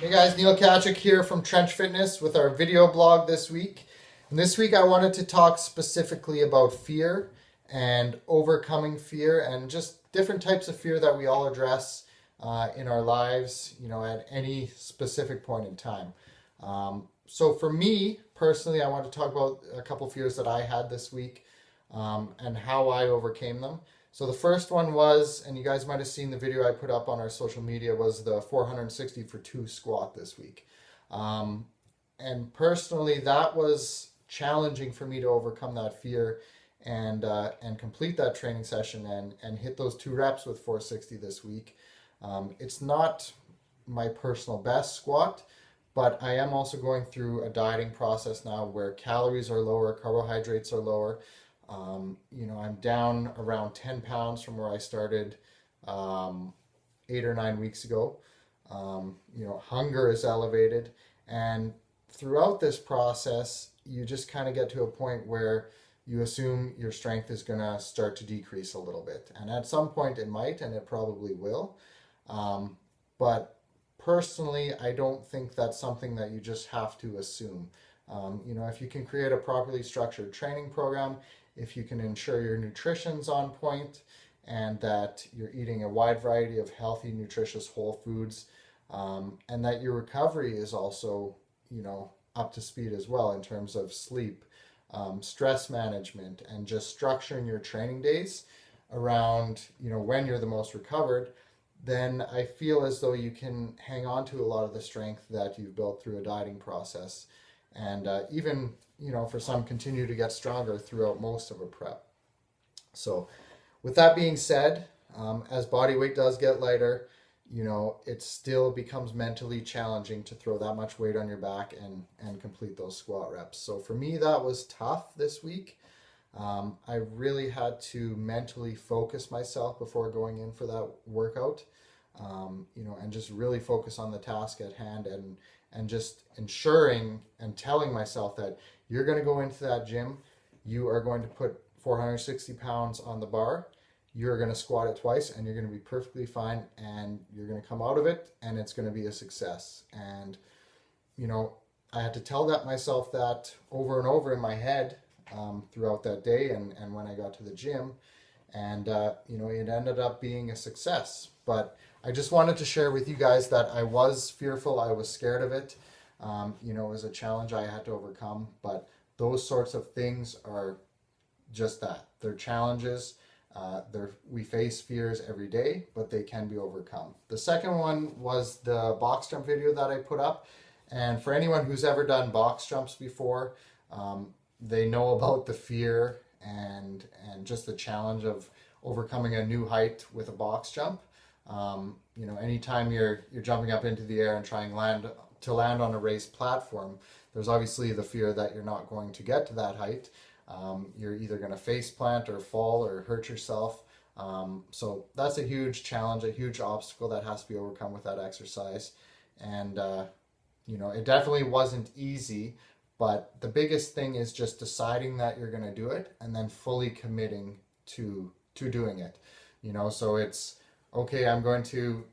Hey guys, Neil Kachik here from Trench Fitness with our video blog this week. And this week I wanted to talk specifically about fear and overcoming fear and just different types of fear that we all address in our lives, at any specific point in time. So for me personally, I want to talk about a couple fears that I had this week and how I overcame them. So the first one was, and you guys might have seen the video I put up on our social media, was the 460 for 2 squat this week. And personally, that was challenging for me to overcome that fear and complete that training session and hit those 2 reps with 460 this week. It's not my personal best squat, but I am also going through a dieting process now where calories are lower, carbohydrates are lower. I'm down around 10 pounds from where I started 8 or 9 weeks ago. Hunger is elevated. And throughout this process, you just kind of get to a point where you assume your strength is going to start to decrease a little bit. And at some point it might, and it probably will. But personally, I don't think that's something that you just have to assume. If you can create a properly structured training program, if you can ensure your nutrition's on point and that you're eating a wide variety of healthy, nutritious whole foods, and that your recovery is also, up to speed as well in terms of sleep, stress management, and just structuring your training days around, when you're the most recovered, then I feel as though you can hang on to a lot of the strength that you've built through a dieting process. And even, for some, continue to get stronger throughout most of a prep. So with that being said, as body weight does get lighter, it still becomes mentally challenging to throw that much weight on your back and complete those squat reps. So for me, that was tough this week. I really had to mentally focus myself before going in for that workout, and just really focus on the task at hand and just ensuring and telling myself that you're going to go into that gym, you are going to put 460 pounds on the bar, you're going to squat it twice, and you're going to be perfectly fine, and you're going to come out of it, and it's going to be a success. And, I had to tell myself that over and over in my head throughout that day and when I got to the gym. And, it ended up being a success. But I just wanted to share with you guys that I was fearful. I was scared of it. It was a challenge I had to overcome. But those sorts of things are just that. They're challenges. We face fears every day, but they can be overcome. The second one was the box jump video that I put up. And for anyone who's ever done box jumps before, they know about the fear and just the challenge of overcoming a new height with a box jump. Anytime you're jumping up into the air and trying to land on a raised platform, there's obviously the fear that you're not going to get to that height. You're either going to face plant or fall or hurt yourself. So that's a huge challenge, a huge obstacle that has to be overcome with that exercise. And, it definitely wasn't easy. But the biggest thing is just deciding that you're going to do it and then fully committing to doing it. So it's, okay, I'm going to,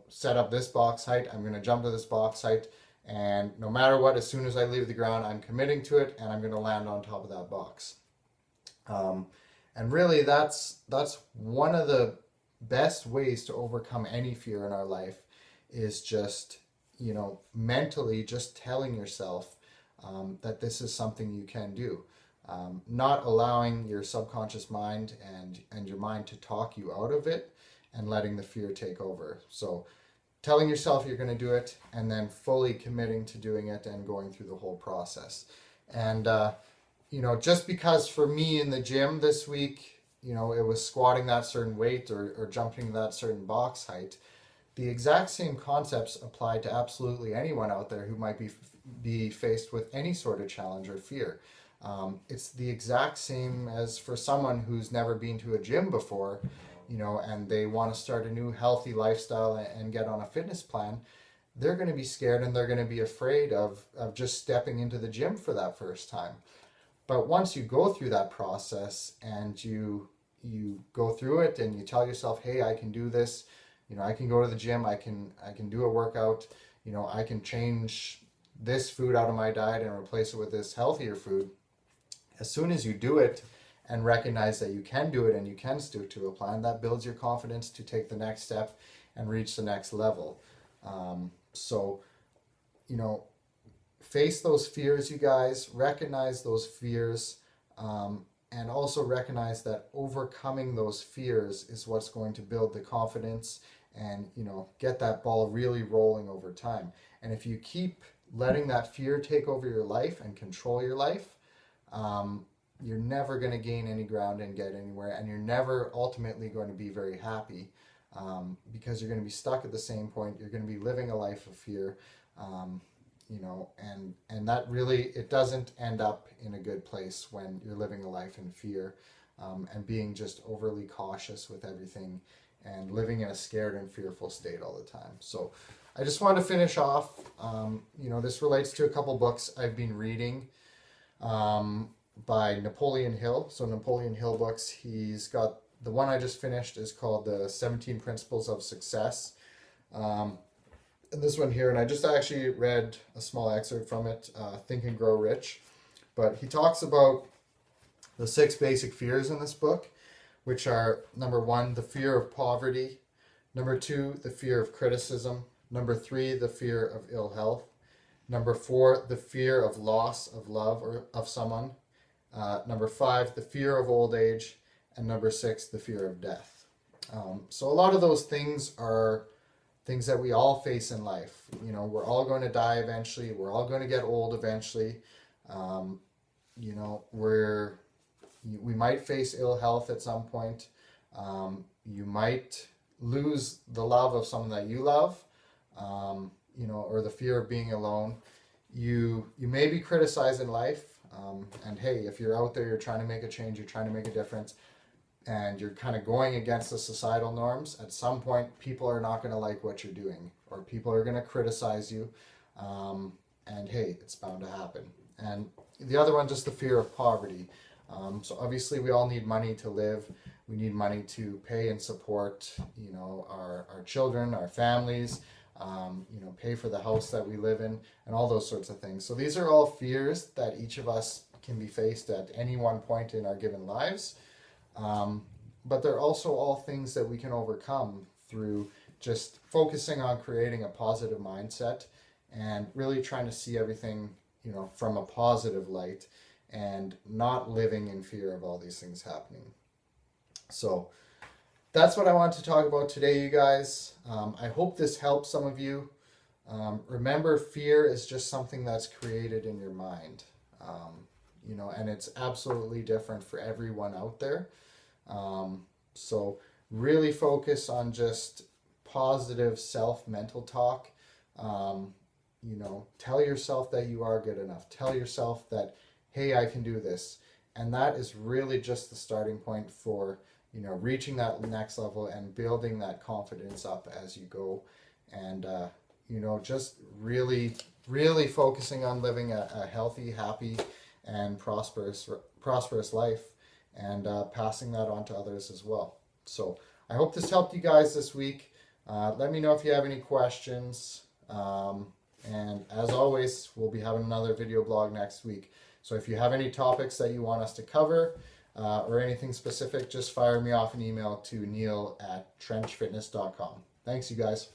set up this box height. I'm going to jump to this box height. And no matter what, as soon as I leave the ground, I'm committing to it and I'm going to land on top of that box. And really, that's one of the best ways to overcome any fear in our life is just, mentally just telling yourself that this is something you can do. Not allowing your subconscious mind and your mind to talk you out of it and letting the fear take over. So telling yourself you're going to do it and then fully committing to doing it and going through the whole process. And, just because for me in the gym this week, it was squatting that certain weight or jumping that certain box height, the exact same concepts apply to absolutely anyone out there who might be faced with any sort of challenge or fear. It's the exact same as for someone who's never been to a gym before, and they want to start a new healthy lifestyle and get on a fitness plan. They're going to be scared and they're going to be afraid of just stepping into the gym for that first time. But once you go through that process and you go through it and you tell yourself, hey, I can do this, I can go to the gym, I can do a workout, you know, I can change this food out of my diet and replace it with this healthier food. As soon as you do it and recognize that you can do it and you can stick to a plan, that builds your confidence to take the next step and reach the next level. So, you know, face those fears, you guys, recognize those fears, and also recognize that overcoming those fears is what's going to build the confidence and, you know, get that ball really rolling over time. And if you keep letting that fear take over your life and control your life, you're never going to gain any ground and get anywhere, and you're never ultimately going to be very happy, because you're going to be stuck at the same point. You're going to be living a life of fear, you know, and that really, it doesn't end up in a good place when you're living a life in fear, and being just overly cautious with everything and living in a scared and fearful state all the time. So I just want to finish off, you know, this relates to a couple books I've been reading, by Napoleon Hill. So Napoleon Hill books, he's got, the one I just finished is called The 17 Principles of Success. And this one here, and I just actually read a small excerpt from it, Think and Grow Rich. But he talks about the 6 basic fears in this book, which are, number 1, the fear of poverty. Number 2, the fear of criticism. Number 3, the fear of ill health. Number 4, the fear of loss of love or of someone. Number 5, the fear of old age. And number 6, the fear of death. So a lot of those things are things that we all face in life. You know, we're all going to die eventually. We're all going to get old eventually. You know, we might face ill health at some point. You might lose the love of someone that you love, you know, or the fear of being alone. You may be criticized in life. And hey, if you're out there, you're trying to make a change, you're trying to make a difference, and you're kind of going against the societal norms, at some point, people are not going to like what you're doing, or people are going to criticize you. And hey, it's bound to happen. And the other one, just the fear of poverty. So obviously we all need money to live. We need money to pay and support, you know, our children, our families, you know, pay for the house that we live in, and all those sorts of things. So these are all fears that each of us can be faced at any one point in our given lives. But they're also all things that we can overcome through just focusing on creating a positive mindset and really trying to see everything, you know, from a positive light and not living in fear of all these things happening. So that's what I want to talk about today, you guys. I hope this helps some of you. Remember, fear is just something that's created in your mind, you know, and it's absolutely different for everyone out there. So really focus on just positive self-mental talk. You know, tell yourself that you are good enough. Tell yourself that, hey, I can do this. And that is really just the starting point for, you know, reaching that next level and building that confidence up as you go. And, you know, just really, really focusing on living a healthy, happy, and prosperous life, and passing that on to others as well. So I hope this helped you guys this week. Let me know if you have any questions. And as always, we'll be having another video blog next week. So if you have any topics that you want us to cover, or anything specific, just fire me off an email to neil@trenchfitness.com. Thanks, you guys.